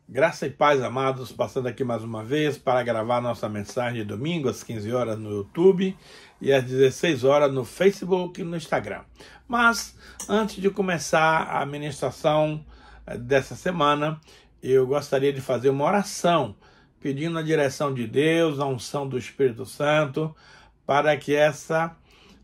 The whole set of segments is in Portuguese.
Graça e paz, amados, passando aqui mais uma vez para gravar nossa mensagem de domingo às 15 horas no YouTube e às 16 horas no Facebook e no Instagram. Mas, antes de começar a ministração dessa semana, eu gostaria de fazer uma oração, pedindo a direção de Deus, a unção do Espírito Santo, para que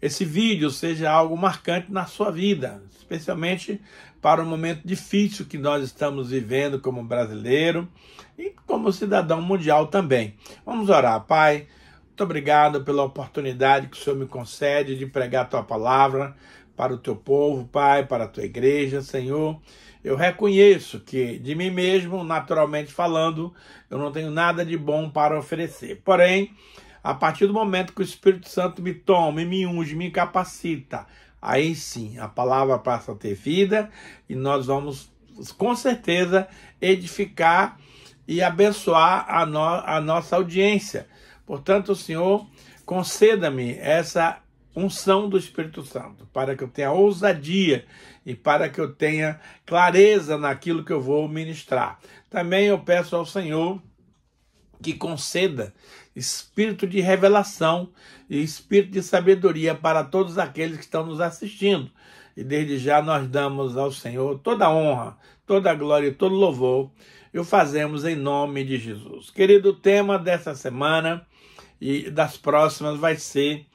esse vídeo seja algo marcante na sua vida, especialmente para o momento difícil que nós estamos vivendo como brasileiro e como cidadão mundial também. Vamos orar. Pai, muito obrigado pela oportunidade que o Senhor me concede de pregar a Tua palavra para o Teu povo, Pai, para a Tua igreja, Senhor. Eu reconheço que de mim mesmo, naturalmente falando, eu não tenho nada de bom para oferecer. Porém, a partir do momento que o Espírito Santo me toma, me unge, me capacita, aí sim, a palavra passa a ter vida e nós vamos, com certeza, edificar e abençoar a nossa audiência. Portanto, Senhor, conceda-me essa unção do Espírito Santo, para que eu tenha ousadia e para que eu tenha clareza naquilo que eu vou ministrar. Também eu peço ao Senhor que conceda espírito de revelação e espírito de sabedoria para todos aqueles que estão nos assistindo. E desde já nós damos ao Senhor toda a honra, toda a glória e todo louvor, e o fazemos em nome de Jesus. Querido, o tema dessa semana e das próximas vai ser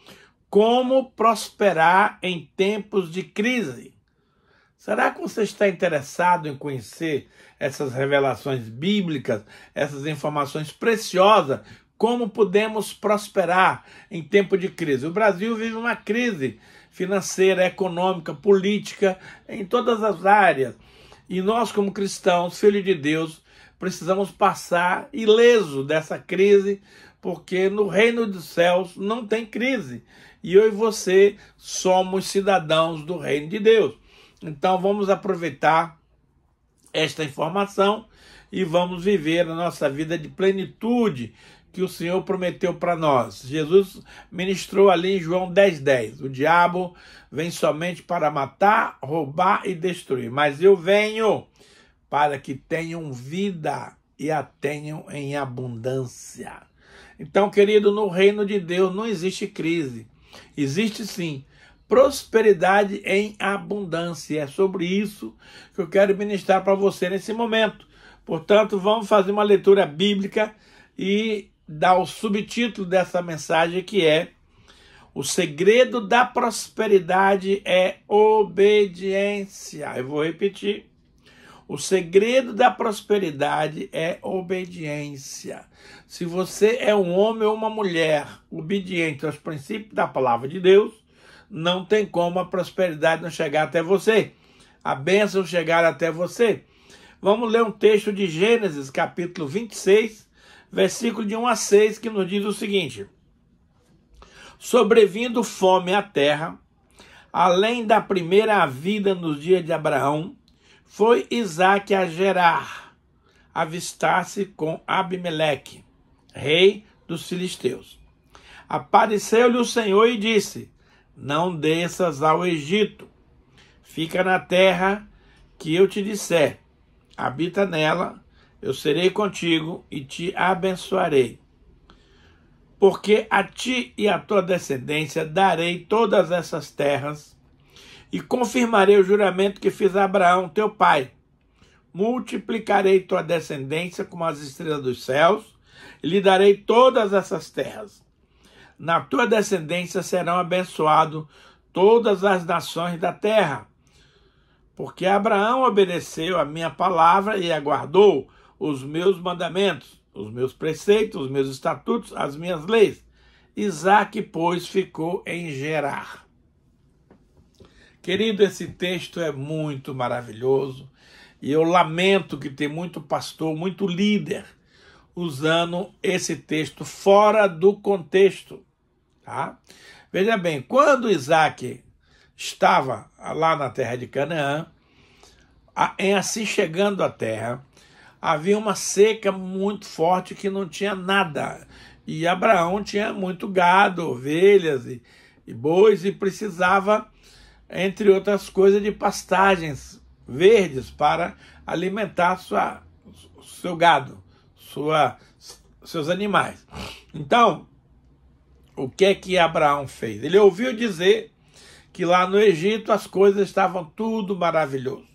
como prosperar em tempos de crise. Será que você está interessado em conhecer essas revelações bíblicas, essas informações preciosas, como podemos prosperar em tempo de crise? O Brasil vive uma crise financeira, econômica, política, em todas as áreas. E nós, como cristãos, filhos de Deus, precisamos passar ileso dessa crise, porque no reino dos céus não tem crise. E eu e você somos cidadãos do reino de Deus. Então vamos aproveitar esta informação e vamos viver a nossa vida de plenitude que o Senhor prometeu para nós. Jesus ministrou ali em João 10:10. O diabo vem somente para matar, roubar e destruir. Mas eu venho para que tenham vida e a tenham em abundância. Então, querido, no reino de Deus não existe crise. Existe sim prosperidade em abundância. É sobre isso que eu quero ministrar para você nesse momento. Portanto, vamos fazer uma leitura bíblica e dar o subtítulo dessa mensagem, que é: o segredo da prosperidade é obediência. Eu vou repetir. O segredo da prosperidade é obediência. Se você é um homem ou uma mulher obediente aos princípios da palavra de Deus, não tem como a prosperidade não chegar até você, a bênção chegar até você. Vamos ler um texto de Gênesis, capítulo 26, versículo de 1 a 6, que nos diz o seguinte: sobrevindo fome à terra, além da primeira vida nos dias de Abraão, foi Isaque a Gerar, avistar-se com Abimeleque, rei dos filisteus. Apareceu-lhe o Senhor e disse: não desças ao Egito, fica na terra que eu te disser, habita nela, eu serei contigo e te abençoarei. Porque a ti e à tua descendência darei todas essas terras, e confirmarei o juramento que fiz a Abraão, teu pai. Multiplicarei tua descendência como as estrelas dos céus, e lhe darei todas essas terras. Na tua descendência serão abençoadas todas as nações da terra, porque Abraão obedeceu a minha palavra e aguardou os meus mandamentos, os meus preceitos, os meus estatutos, as minhas leis. Isaque, pois, ficou em Gerar. Querido, esse texto é muito maravilhoso e eu lamento que tem muito pastor, muito líder, usando esse texto fora do contexto. Tá? Veja bem, quando Isaque estava lá na terra de Canaã, em assim chegando à terra, havia uma seca muito forte que não tinha nada. E Abraão tinha muito gado, ovelhas e bois, e precisava, entre outras coisas, de pastagens verdes para alimentar seu gado, seus animais. Então, o que é que Abraão fez? Ele ouviu dizer que lá no Egito as coisas estavam tudo maravilhoso.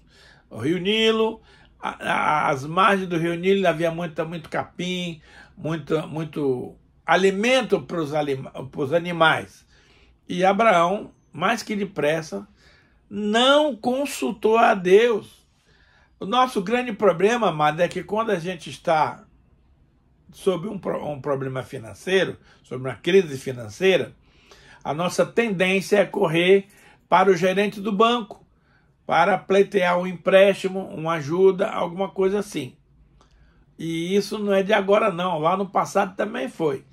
O Rio Nilo, as margens do Rio Nilo havia muito capim, muito alimento para os animais. E Abraão, mais que depressa, não consultou a Deus. O nosso grande problema, amado, é que quando a gente está sob um problema financeiro, sobre uma crise financeira, a nossa tendência é correr para o gerente do banco, para pleitear um empréstimo, uma ajuda, alguma coisa assim. E isso não é de agora não, lá no passado também foi.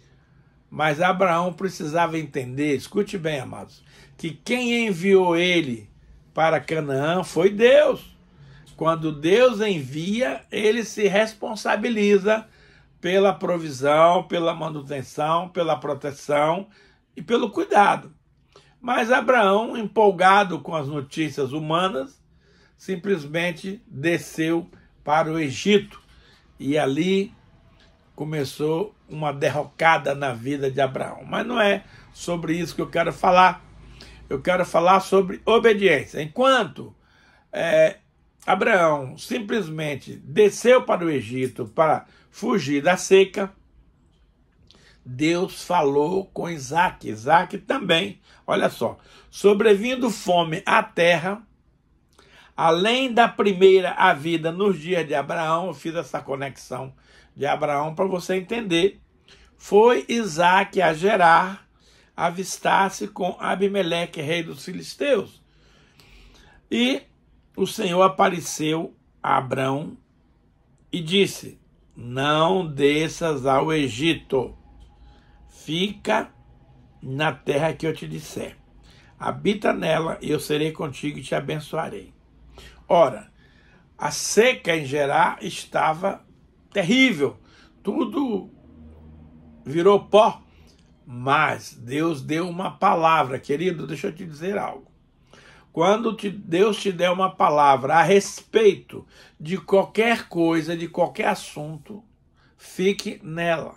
Mas Abraão precisava entender, escute bem, amados, que quem enviou ele para Canaã foi Deus. Quando Deus envia, ele se responsabiliza pela provisão, pela manutenção, pela proteção e pelo cuidado. Mas Abraão, empolgado com as notícias humanas, simplesmente desceu para o Egito. E ali começou uma derrocada na vida de Abraão. Mas não é sobre isso que eu quero falar. Eu quero falar sobre obediência. Enquanto Abraão simplesmente desceu para o Egito para fugir da seca, Deus falou com Isaac. Isaac também, olha só, sobrevindo fome à terra, além da primeira a vida nos dias de Abraão, eu fiz essa conexão de Abraão para você entender, foi Isaac a Gerar avistar-se com Abimeleque, rei dos filisteus. E o Senhor apareceu a Abrão e disse: não desças ao Egito, fica na terra que eu te disser, habita nela e eu serei contigo e te abençoarei. Ora, a seca em Gerar estava terrível, tudo virou pó, mas Deus deu uma palavra. Querido, deixa eu te dizer algo. Quando Deus te der uma palavra a respeito de qualquer coisa, de qualquer assunto, fique nela.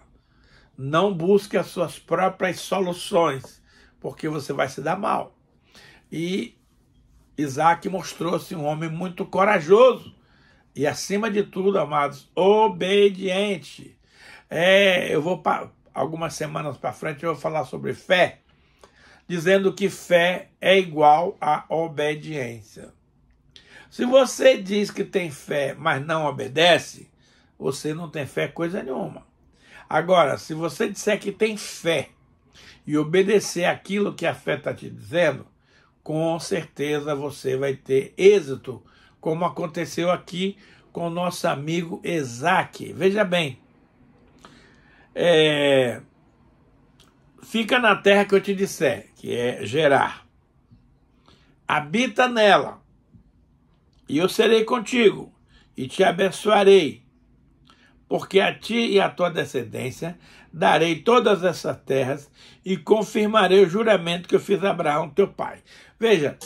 Não busque as suas próprias soluções, porque você vai se dar mal. E Isaac mostrou-se um homem muito corajoso e, acima de tudo, amados, obediente. Eu vou, algumas semanas para frente, eu vou falar sobre fé, dizendo que fé é igual a obediência. Se você diz que tem fé, mas não obedece, você não tem fé coisa nenhuma. Agora, se você disser que tem fé e obedecer aquilo que a fé está te dizendo, com certeza você vai ter êxito, como aconteceu aqui com o nosso amigo Isaac. Veja bem, fica na terra que eu te disser, que é Gerar. Habita nela, e eu serei contigo, e te abençoarei, porque a ti e à tua descendência darei todas essas terras, e confirmarei o juramento que eu fiz a Abraão, teu pai. Veja,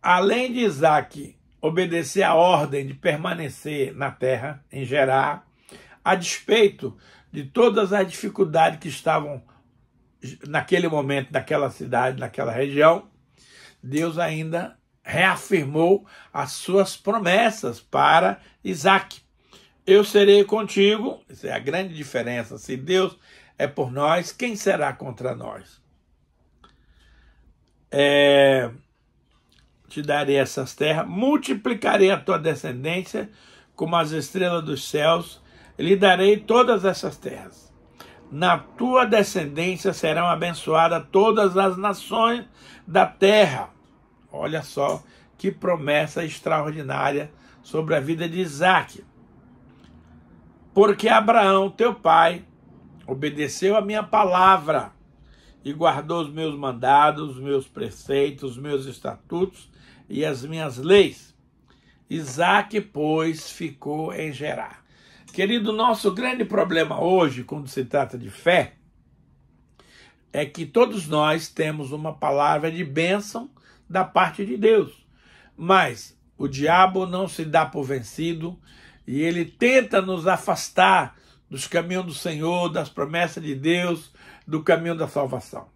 além de Isaac obedecer a ordem de permanecer na terra, em Gerar, a despeito de todas as dificuldades que estavam naquele momento, naquela cidade, naquela região, Deus ainda reafirmou as suas promessas para Isaac. Eu serei contigo, essa é a grande diferença. Se Deus é por nós, quem será contra nós? Te darei essas terras, multiplicarei a tua descendência como as estrelas dos céus, lhe darei todas essas terras. Na tua descendência serão abençoadas todas as nações da terra. Olha só que promessa extraordinária sobre a vida de Isaac. Porque Abraão, teu pai, obedeceu a minha palavra e guardou os meus mandados, os meus preceitos, os meus estatutos e as minhas leis. Isaac, pois, ficou em Gerar. Querido, nosso grande problema hoje, quando se trata de fé, é que todos nós temos uma palavra de bênção da parte de Deus. Mas o diabo não se dá por vencido e ele tenta nos afastar dos caminhos do Senhor, das promessas de Deus, do caminho da salvação.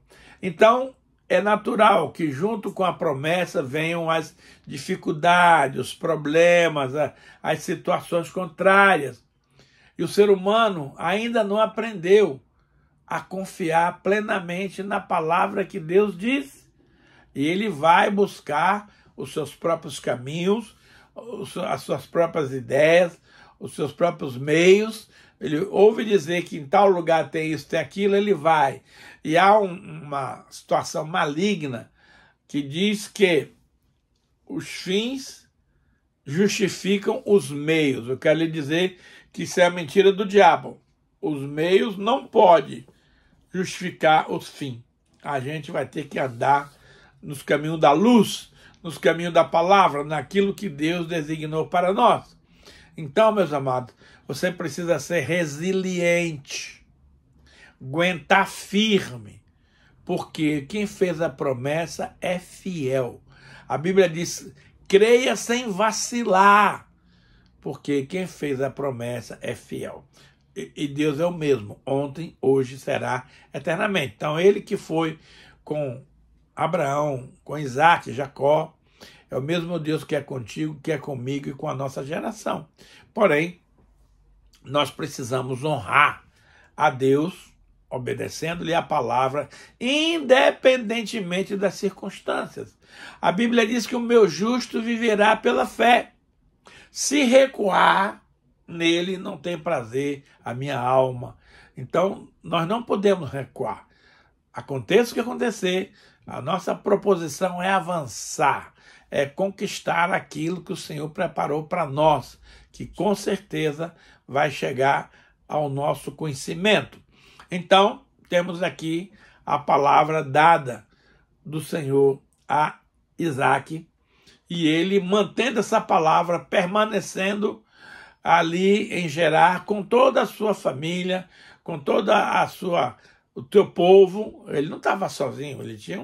Então, é natural que junto com a promessa venham as dificuldades, os problemas, as situações contrárias. E o ser humano ainda não aprendeu a confiar plenamente na palavra que Deus diz. E ele vai buscar os seus próprios caminhos, as suas próprias ideias, os seus próprios meios. Ele ouve dizer que em tal lugar tem isso, tem aquilo, ele vai. E há uma situação maligna que diz que os fins justificam os meios. Eu quero lhe dizer que isso é a mentira do diabo. Os meios não podem justificar os fins. A gente vai ter que andar nos caminhos da luz, nos caminhos da palavra, naquilo que Deus designou para nós. Então, meus amados, você precisa ser resiliente, aguentar firme, porque quem fez a promessa é fiel. A Bíblia diz, creia sem vacilar, porque quem fez a promessa é fiel. E Deus é o mesmo, ontem, hoje, será eternamente. Então, ele que foi com Abraão, com Isaac, Jacó, é o mesmo Deus que é contigo, que é comigo e com a nossa geração. Porém, nós precisamos honrar a Deus, obedecendo-lhe a palavra, independentemente das circunstâncias. A Bíblia diz que o meu justo viverá pela fé. Se recuar, nele não tem prazer a minha alma. Então, nós não podemos recuar. Aconteça o que acontecer, a nossa proposição é avançar, é conquistar aquilo que o Senhor preparou para nós, que com certeza vai chegar ao nosso conhecimento. Então, temos aqui a palavra dada do Senhor a Isaac, e ele mantendo essa palavra, permanecendo ali em Gerar, com toda a sua família, com toda o teu povo. Ele não estava sozinho, ele tinha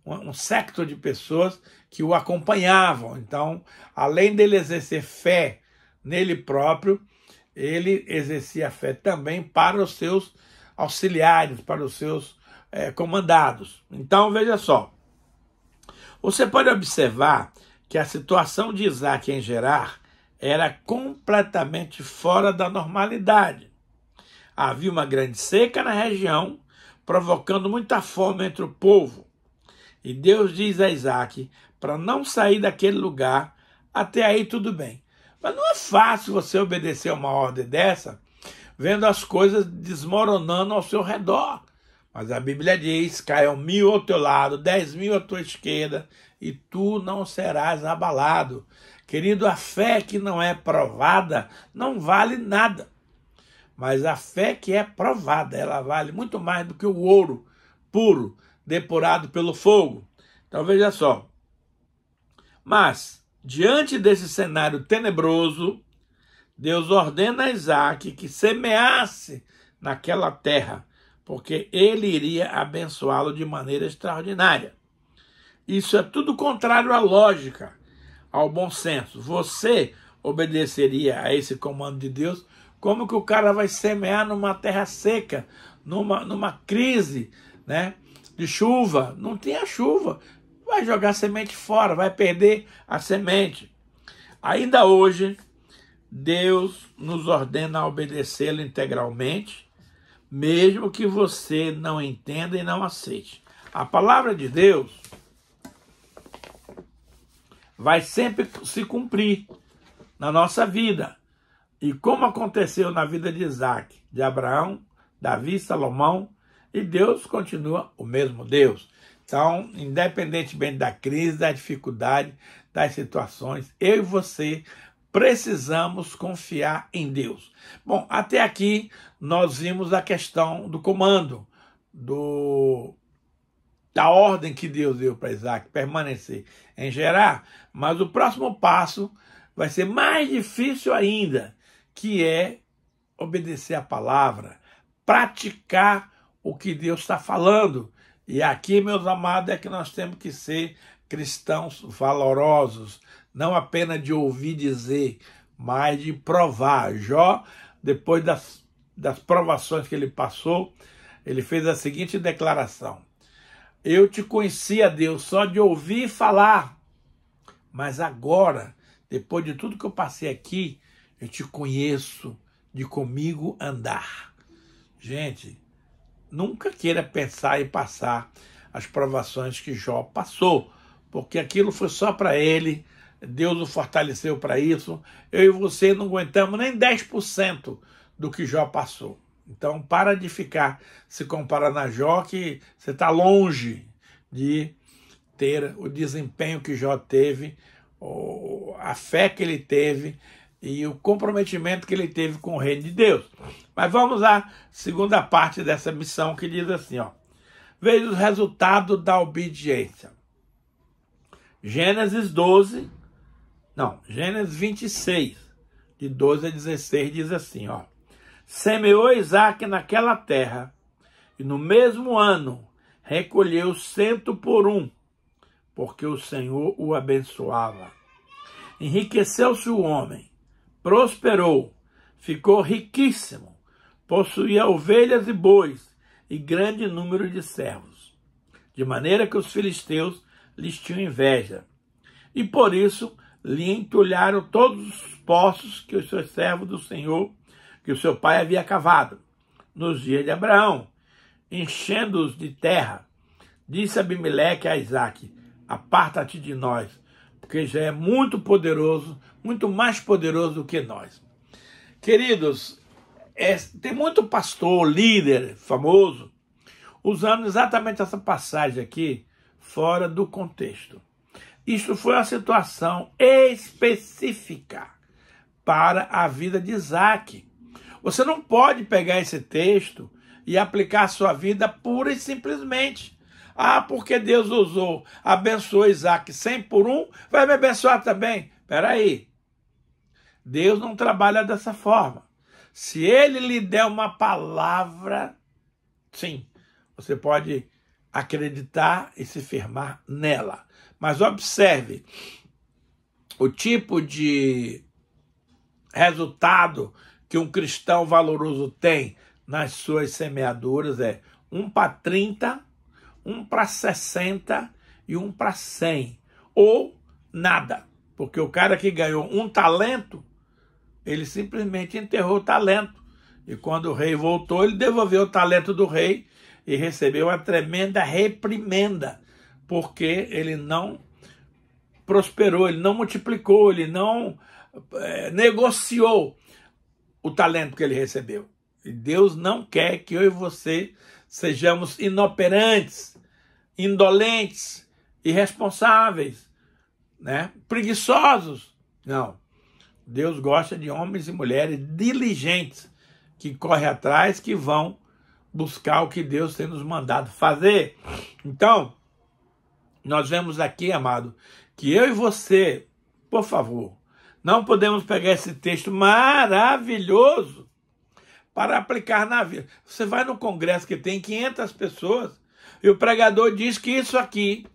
um séquito de pessoas que o acompanhavam. Então, além dele exercer fé nele próprio, ele exercia fé também para os seus auxiliares, para os seus comandados. Então, veja só, você pode observar que a situação de Isaac em Gerar era completamente fora da normalidade. Havia uma grande seca na região, provocando muita fome entre o povo. E Deus diz a Isaac para não sair daquele lugar, até aí tudo bem. Mas não é fácil você obedecer uma ordem dessa, vendo as coisas desmoronando ao seu redor. Mas a Bíblia diz, caiam 1000 ao teu lado, 10.000 à tua esquerda, e tu não serás abalado. Querido, a fé que não é provada não vale nada. Mas a fé que é provada, ela vale muito mais do que o ouro puro, depurado pelo fogo. Então veja só. Mas, diante desse cenário tenebroso, Deus ordena a Isaac que semeasse naquela terra, porque ele iria abençoá-lo de maneira extraordinária. Isso é tudo contrário à lógica, ao bom senso. Você obedeceria a esse comando de Deus? Como que o cara vai semear numa terra seca, numa crise, né, de chuva? Não tem a chuva. Vai jogar a semente fora, vai perder a semente. Ainda hoje, Deus nos ordena a obedecê-lo integralmente, mesmo que você não entenda e não aceite. A palavra de Deus vai sempre se cumprir na nossa vida. E como aconteceu na vida de Isaac, de Abraão, Davi, Salomão, e Deus continua o mesmo Deus. Então, independentemente da crise, da dificuldade, das situações, eu e você precisamos confiar em Deus. Bom, até aqui nós vimos a questão do comando, da ordem que Deus deu para Isaac permanecer em Gerar, mas o próximo passo vai ser mais difícil ainda, que é obedecer a palavra, praticar o que Deus está falando. E aqui, meus amados, é que nós temos que ser cristãos valorosos, não apenas de ouvir dizer, mas de provar. Jó, depois das provações que ele passou, ele fez a seguinte declaração: eu te conhecia, Deus, só de ouvir falar, mas agora, depois de tudo que eu passei aqui, eu te conheço de comigo andar. Gente, nunca queira pensar em passar as provações que Jó passou, porque aquilo foi só para ele, Deus o fortaleceu para isso. Eu e você não aguentamos nem 10% do que Jó passou. Então, para de ficar se comparando a Jó, que você está longe de ter o desempenho que Jó teve, a fé que ele teve e o comprometimento que ele teve com o reino de Deus. Mas vamos à segunda parte dessa missão, que diz assim, ó: veja os resultados da obediência. Gênesis 26, de 12 a 16, diz assim, ó: semeou Isaque naquela terra, e no mesmo ano recolheu 100 por 1, porque o Senhor o abençoava. Enriqueceu-se o homem, prosperou, ficou riquíssimo, possuía ovelhas e bois, e grande número de servos, de maneira que os filisteus lhes tinham inveja. E por isso lhe entulharam todos os poços que os seus servos do Senhor, que o seu pai havia cavado, nos dias de Abraão, enchendo-os de terra. Disse Abimeleque a Isaque: aparta-te de nós, porque já é muito poderoso, muito mais poderoso do que nós. Queridos, tem muito pastor, líder famoso, usando exatamente essa passagem aqui, fora do contexto. Isto foi uma situação específica para a vida de Isaque. Você não pode pegar esse texto e aplicar a sua vida pura e simplesmente. Ah, porque Deus abençoou Isaque 100 por 1, vai me abençoar também. Espera aí. Deus não trabalha dessa forma. Se ele lhe der uma palavra, sim, você pode acreditar e se firmar nela. Mas observe, o tipo de resultado que um cristão valoroso tem nas suas semeaduras é 1 para 30, 1 para 60 e 1 para 100. Ou nada. Porque o cara que ganhou um talento, ele simplesmente enterrou o talento. E quando o rei voltou, ele devolveu o talento do rei e recebeu uma tremenda reprimenda, porque ele não prosperou, ele não multiplicou, ele não negociou o talento que ele recebeu. E Deus não quer que eu e você sejamos inoperantes, indolentes, irresponsáveis, né? Preguiçosos. Não. Deus gosta de homens e mulheres diligentes, que correm atrás, que vão buscar o que Deus tem nos mandado fazer. Então, nós vemos aqui, amado, que eu e você, por favor, não podemos pegar esse texto maravilhoso para aplicar na vida. Você vai no congresso que tem 500 pessoas e o pregador diz que isso aqui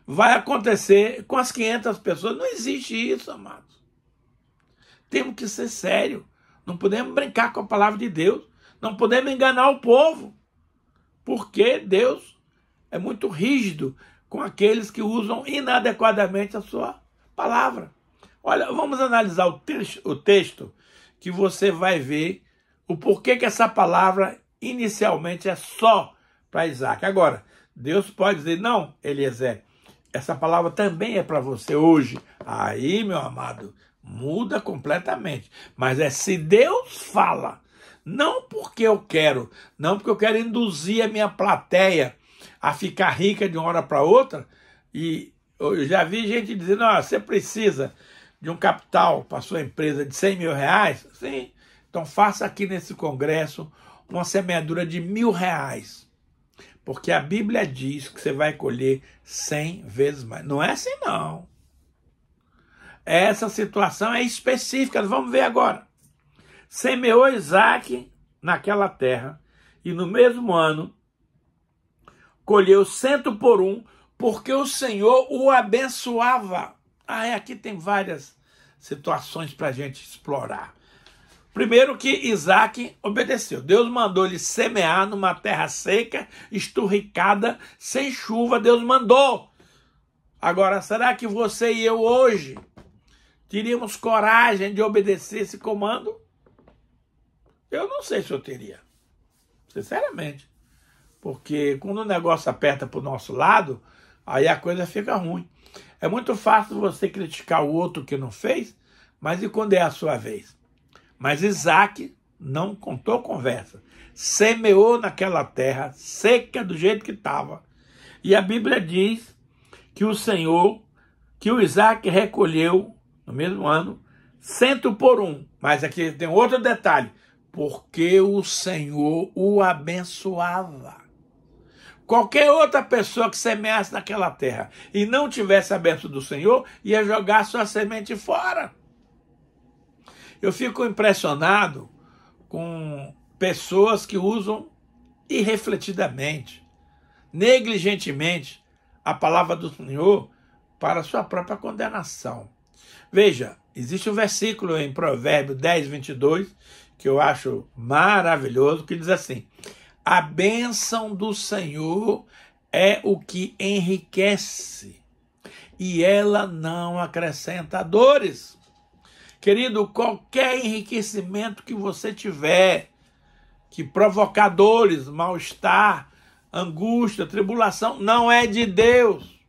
vai acontecer com as 500 pessoas. Não existe isso, amados. Temos que ser sérios. Não podemos brincar com a palavra de Deus. Não podemos enganar o povo. Porque Deus é muito rígido com aqueles que usam inadequadamente a sua palavra. Olha, vamos analisar o texto que você vai ver o porquê que essa palavra inicialmente é só para Isaque. Agora, Deus pode dizer: não, Eliezer, essa palavra também é para você hoje. Aí, meu amado, muda completamente. Mas é se Deus fala, não porque eu quero, não porque eu quero induzir a minha plateia a ficar rica de uma hora para outra. E eu já vi gente dizendo: ó, você precisa de um capital para sua empresa de 100 mil reais? Sim. Então faça aqui nesse congresso uma semeadura de R$1.000. Porque a Bíblia diz que você vai colher 100 vezes mais. Não é assim, não. Essa situação é específica. Vamos ver agora. Semeou Isaque naquela terra, e no mesmo ano colheu 100 por 1, porque o Senhor o abençoava. Aqui tem várias situações para a gente explorar. Primeiro que Isaac obedeceu. Deus mandou ele semear numa terra seca, esturricada, sem chuva. Deus mandou. Agora, será que você e eu hoje teríamos coragem de obedecer esse comando? Eu não sei se eu teria. Sinceramente. Porque quando o negócio aperta para o nosso lado, aí a coisa fica ruim. É muito fácil você criticar o outro que não fez, mas e quando é a sua vez? Mas Isaac não contou conversa. Semeou naquela terra seca do jeito que estava. E a Bíblia diz que o Isaac recolheu, no mesmo ano, 100 por 1. Mas aqui tem outro detalhe. Porque o Senhor o abençoava. Qualquer outra pessoa que semeasse naquela terra e não tivesse a bênção do Senhor, ia jogar sua semente fora. Eu fico impressionado com pessoas que usam irrefletidamente, negligentemente, a palavra do Senhor para sua própria condenação. Veja, existe um versículo em Provérbios 10, 22, que eu acho maravilhoso, que diz assim: a bênção do Senhor é o que enriquece, e ela não acrescenta dores. Querido, qualquer enriquecimento que você tiver, que provocar dores, mal-estar, angústia, tribulação, não é de Deus.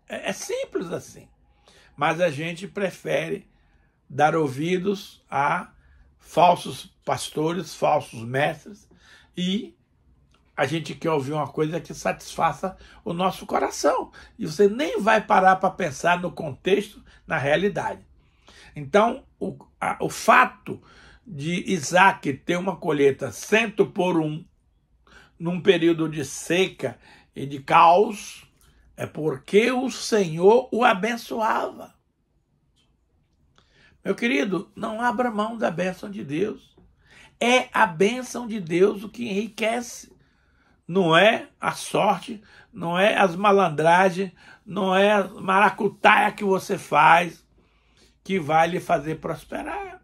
É simples assim. Mas a gente prefere dar ouvidos a falsos pastores, falsos mestres, e a gente quer ouvir uma coisa que satisfaça o nosso coração. E você nem vai parar para pensar no contexto, na realidade. Então, o fato de Isaac ter uma colheita 100 por 1 num período de seca e de caos é porque o Senhor o abençoava. Meu querido, não abra mão da bênção de Deus. É a bênção de Deus o que enriquece. Não é a sorte, não é as malandragens, não é a maracutaia que você faz que vai lhe fazer prosperar.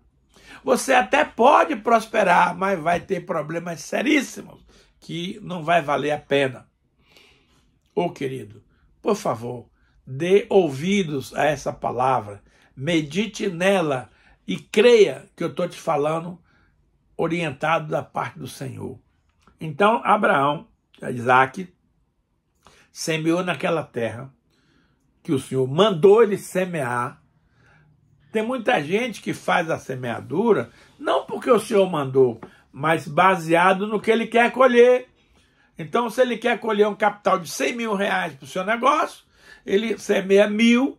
Você até pode prosperar, mas vai ter problemas seríssimos que não vai valer a pena. Ô querido, por favor, dê ouvidos a essa palavra, medite nela e creia que eu estou te falando orientado da parte do Senhor. Então, Isaac, semeou naquela terra que o Senhor mandou ele semear. Tem muita gente que faz a semeadura, não porque o Senhor mandou, mas baseado no que ele quer colher. Então, se ele quer colher um capital de 100 mil reais para o seu negócio, ele semeia 1.000,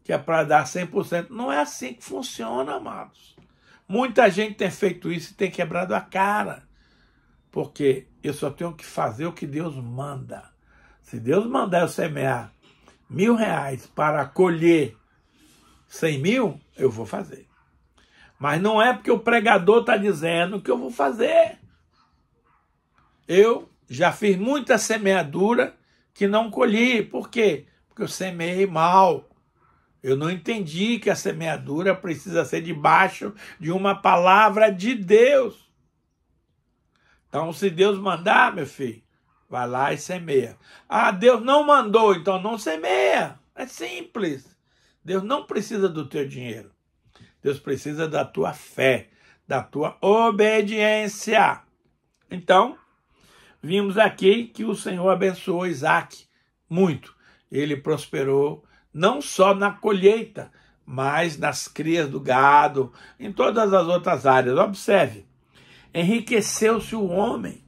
que é para dar 100%. Não é assim que funciona, amados. Muita gente tem feito isso e tem quebrado a cara. Porque eu só tenho que fazer o que Deus manda. Se Deus mandar eu semear 1.000 reais para colher 100 mil, eu vou fazer. Mas não é porque o pregador está dizendo que eu vou fazer. Eu já fiz muita semeadura que não colhi. Por quê? Porque eu semeei mal. Eu não entendi que a semeadura precisa ser debaixo de uma palavra de Deus. Então, se Deus mandar, meu filho, vai lá e semeia. Ah, Deus não mandou, então não semeia. É simples. Deus não precisa do teu dinheiro. Deus precisa da tua fé, da tua obediência. Então, vimos aqui que o Senhor abençoou Isaac muito. Ele prosperou não só na colheita, mas nas crias do gado, em todas as outras áreas. Observe. Enriqueceu-se o homem,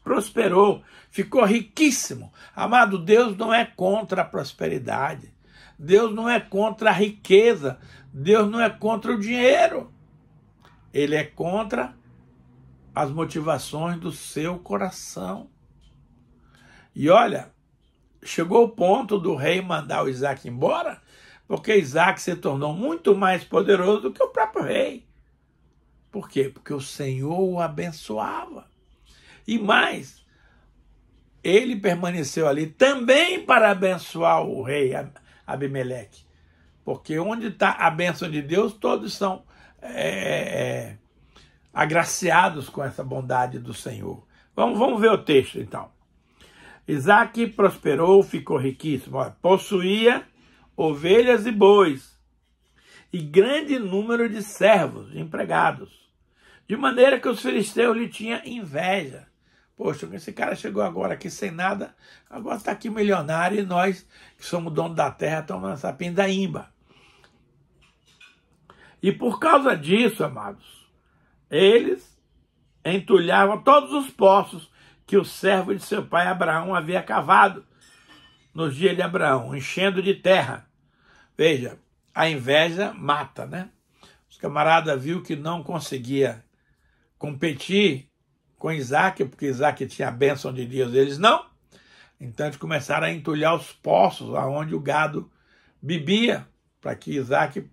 prosperou, ficou riquíssimo. Amado, Deus não é contra a prosperidade, Deus não é contra a riqueza, Deus não é contra o dinheiro. Ele é contra as motivações do seu coração. E olha, chegou o ponto do rei mandar o Isaac embora, porque Isaac se tornou muito mais poderoso do que o próprio rei. Por quê? Porque o Senhor o abençoava. E mais, ele permaneceu ali também para abençoar o rei Abimeleque. Porque onde está a bênção de Deus, todos são agraciados com essa bondade do Senhor. Vamos ver o texto, então. Isaac prosperou, ficou riquíssimo. Olha, possuía ovelhas e bois, e grande número de servos, de empregados, de maneira que os filisteus lhe tinham inveja. Poxa, esse cara chegou agora aqui sem nada, agora está aqui milionário, e nós, que somos donos da terra, estamos nessa pindaíba. E por causa disso, amados, eles entulhavam todos os poços que o servo de seu pai Abraão havia cavado nos dias de Abraão, enchendo de terra. Veja, a inveja mata, né? Os camaradas viram que não conseguia competir com Isaac, porque Isaac tinha a bênção de Deus, eles não. Então eles começaram a entulhar os poços aonde o gado bebia, para que Isaac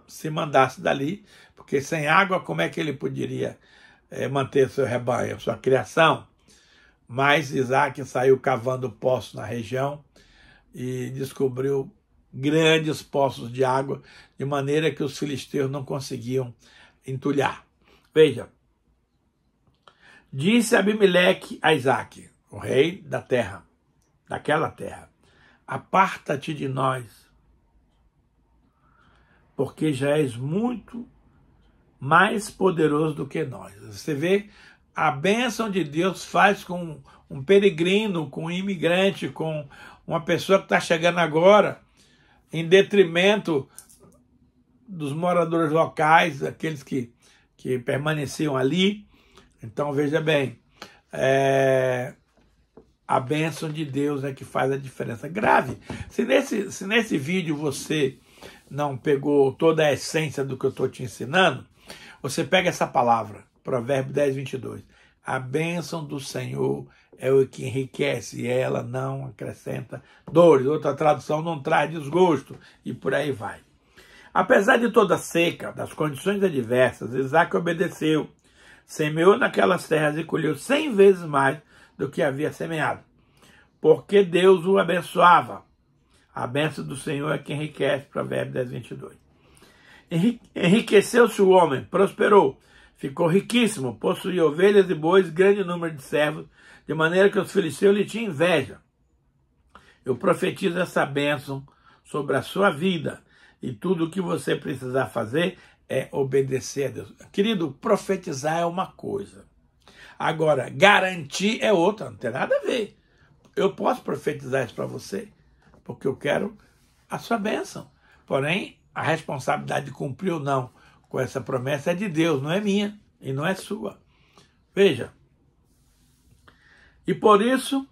se mandasse dali, porque sem água como é que ele poderia manter seu rebanho, sua criação? Mas Isaac saiu cavando poços na região e descobriu grandes poços de água, de maneira que os filisteus não conseguiam entulhar. Veja, disse Abimeleque a Isaac, o rei da terra, daquela terra: aparta-te de nós, porque já és muito mais poderoso do que nós. Você vê, a bênção de Deus faz com um peregrino, com um imigrante, com uma pessoa que está chegando agora, em detrimento dos moradores locais, aqueles que permaneciam ali. Então, veja bem, a bênção de Deus é que faz a diferença. Grave. Se nesse vídeo você não pegou toda a essência do que eu estou te ensinando, você pega essa palavra, Provérbio 10, 22. A bênção do Senhor é o que enriquece, e ela não acrescenta dores. Outra tradução, não traz desgosto, e por aí vai. Apesar de toda a seca, das condições adversas, Isaac obedeceu, semeou naquelas terras e colheu 100 vezes mais do que havia semeado, porque Deus o abençoava. A bênção do Senhor é que enriquece, Provérbio 10, 22. Enriqueceu-se o homem, prosperou, ficou riquíssimo, possuía ovelhas e bois, grande número de servos, de maneira que os filisteus lhe tinham inveja. Eu profetizo essa bênção sobre a sua vida, e tudo o que você precisar fazer é obedecer a Deus. Querido, profetizar é uma coisa. Agora, garantir é outra, não tem nada a ver. Eu posso profetizar isso para você, porque eu quero a sua bênção. Porém, a responsabilidade de cumprir ou não com essa promessa é de Deus, não é minha e não é sua. Veja. E por isso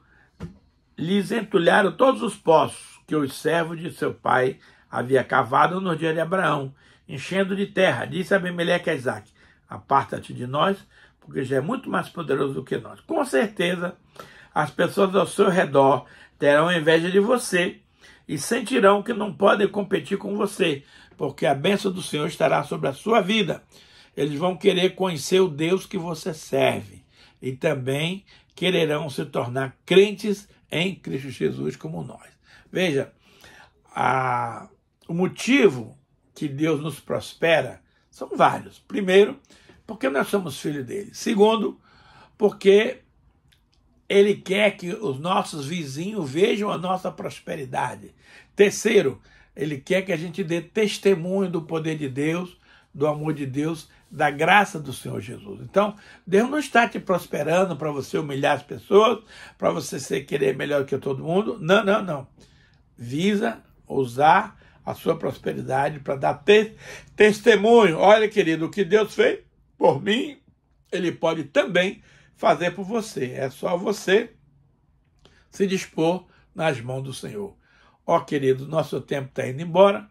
lhes entulharam todos os poços que os servos de seu pai havia cavado no dia de Abraão, enchendo de terra. Disse Abimeleque a Isaac: aparta-te de nós, porque já é muito mais poderoso do que nós. Com certeza, as pessoas ao seu redor terão inveja de você e sentirão que não podem competir com você, porque a bênção do Senhor estará sobre a sua vida. Eles vão querer conhecer o Deus que você serve e também quererão se tornar crentes em Cristo Jesus como nós. Veja, o motivo que Deus nos prospera são vários. Primeiro, porque nós somos filhos dele. Segundo, porque ele quer que os nossos vizinhos vejam a nossa prosperidade. Terceiro, ele quer que a gente dê testemunho do poder de Deus, do amor de Deus, da graça do Senhor Jesus. Então, Deus não está te prosperando para você humilhar as pessoas, para você querer melhor que todo mundo. Não, não, não. Visa usar a sua prosperidade para dar testemunho. Olha, querido, o que Deus fez por mim, ele pode também fazer por você. É só você se dispor nas mãos do Senhor. Ó, querido, nosso tempo está indo embora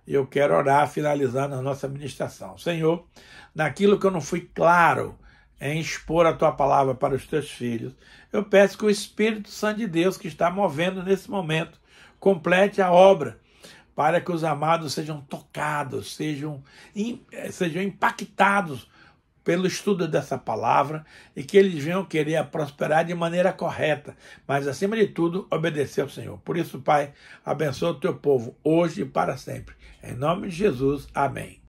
e eu quero orar finalizando a nossa ministração. Senhor, naquilo que eu não fui claro em expor a tua palavra para os teus filhos, eu peço que o Espírito Santo de Deus, que está movendo nesse momento, complete a obra, para que os amados sejam tocados, sejam impactados pelo estudo dessa palavra e que eles venham querer prosperar de maneira correta, mas acima de tudo, obedecer ao Senhor. Por isso, Pai, abençoa o teu povo hoje e para sempre. Em nome de Jesus, amém.